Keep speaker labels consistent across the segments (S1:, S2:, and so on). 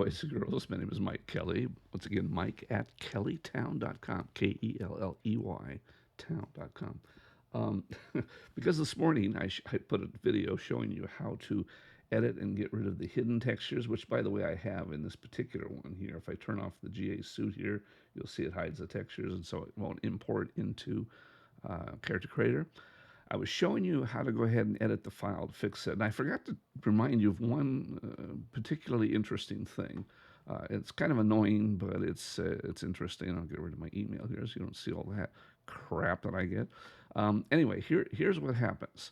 S1: boys and girls. My name is Mike Kelly. Once again, Mike at kellytown.com, Kelley town.com. Um, because this morning I put a video showing you how to edit and get rid of the hidden textures, which, by the way, I have in this particular one here. If I turn off the GA suit here, you'll see it hides the textures, and so it won't import into Character Creator. I was showing you how to go ahead and edit the file to fix it. And I forgot to remind you of one particularly interesting thing. It's kind of annoying, but it's interesting. I'll get rid of my email here so you don't see all that crap that I get. Anyway, here's what happens.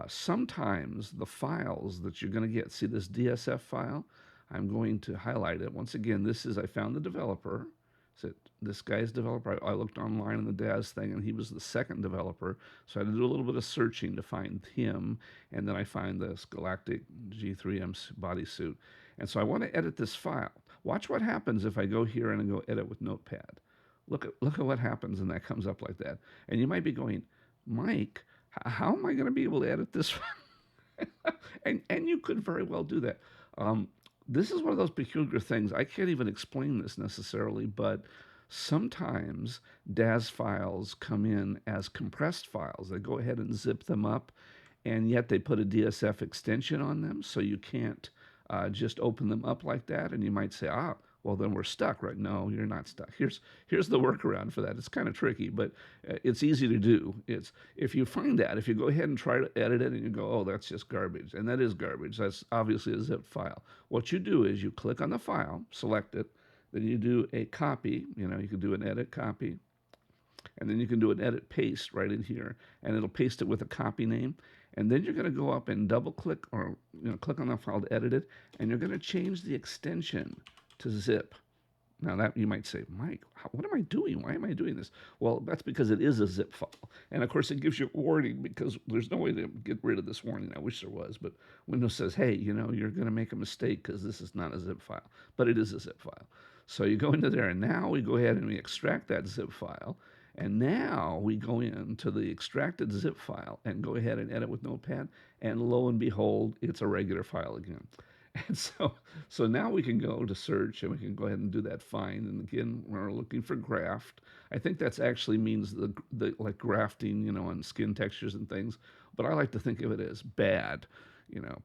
S1: Sometimes the files that you're going to get, see this DSF file? I'm going to highlight it. Once again, I found the developer. So this guy's developer. I looked online on the Daz thing, and he was the second developer. So I had to do a little bit of searching to find him, and then I find this Galactic G3M bodysuit. And so I want to edit this file. Watch what happens if I go here and I go edit with Notepad. Look at what happens, and that comes up like that. And you might be going, Mike, how am I going to be able to edit this? And you could very well do that. This is one of those peculiar things. I can't even explain this necessarily, but sometimes DAS files come in as compressed files. They go ahead and zip them up, and yet they put a DSF extension on them, so you can't just open them up like that. And you might say, well, then we're stuck, right? No, you're not stuck. Here's the workaround for that. It's kind of tricky, but it's easy to do. If you find that, if you go ahead and try to edit it and you go, oh, that's just garbage, and that is garbage. That's obviously a zip file. What you do is you click on the file, select it, then you do a copy. You can do an edit copy, and then you can do an edit paste right in here, and it'll paste it with a copy name. And then you're going to go up and double click or click on the file to edit it, and you're going to change the extension to zip. Now that you might say, Mike, what am I doing? Why am I doing this? Well, that's because it is a zip file. And of course it gives you a warning, because there's no way to get rid of this warning. I wish there was, but Windows says, hey, you're going to make a mistake because this is not a zip file, but it is a zip file. So you go into there, and now we go ahead and we extract that zip file. And now we go into the extracted zip file and go ahead and edit with Notepad, and lo and behold, it's a regular file again. And so now we can go to search, and we can go ahead and do that find. And again, we're looking for graft. I think that's actually means the like grafting, on skin textures and things. But I like to think of it as bad.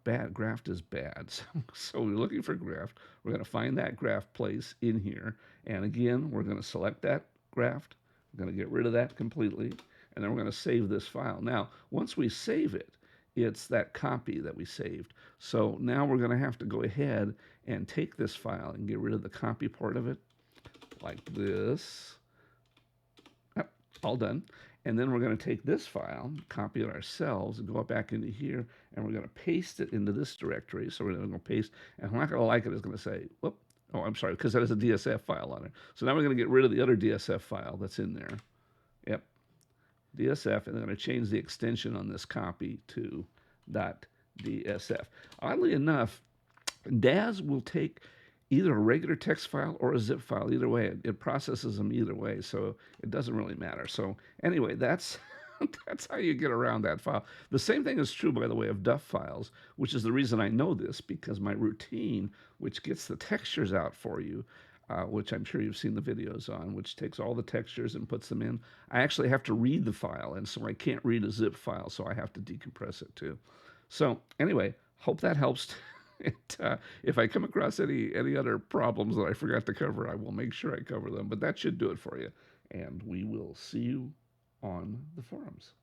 S1: Bad graft is bad. So we're looking for graft. We're going to find that graft place in here. And again, we're going to select that graft. We're going to get rid of that completely. And then we're going to save this file. Now, once we save it, it's that copy that we saved. So now we're going to have to go ahead and take this file and get rid of the copy part of it, like this. Yep, all done. And then we're going to take this file, copy it ourselves, and go back into here, and we're going to paste it into this directory. So we're going to paste, and I'm not going to like it. It's going to say, whoop, oh, I'm sorry, because that has a DSF file on it. So now we're going to get rid of the other DSF file that's in there. Yep. DSF, and I'm going to change the extension on this copy to .dsf. Oddly enough, DAS will take either a regular text file or a zip file. Either way, it processes them either way, so it doesn't really matter. So anyway, that's how you get around that file. The same thing is true, by the way, of DUF files, which is the reason I know this, because my routine, which gets the textures out for you, which I'm sure you've seen the videos on, which takes all the textures and puts them in. I actually have to read the file, and so I can't read a zip file, so I have to decompress it too. So anyway, hope that helps. If I come across any other problems that I forgot to cover, I will make sure I cover them. But that should do it for you, and we will see you on the forums.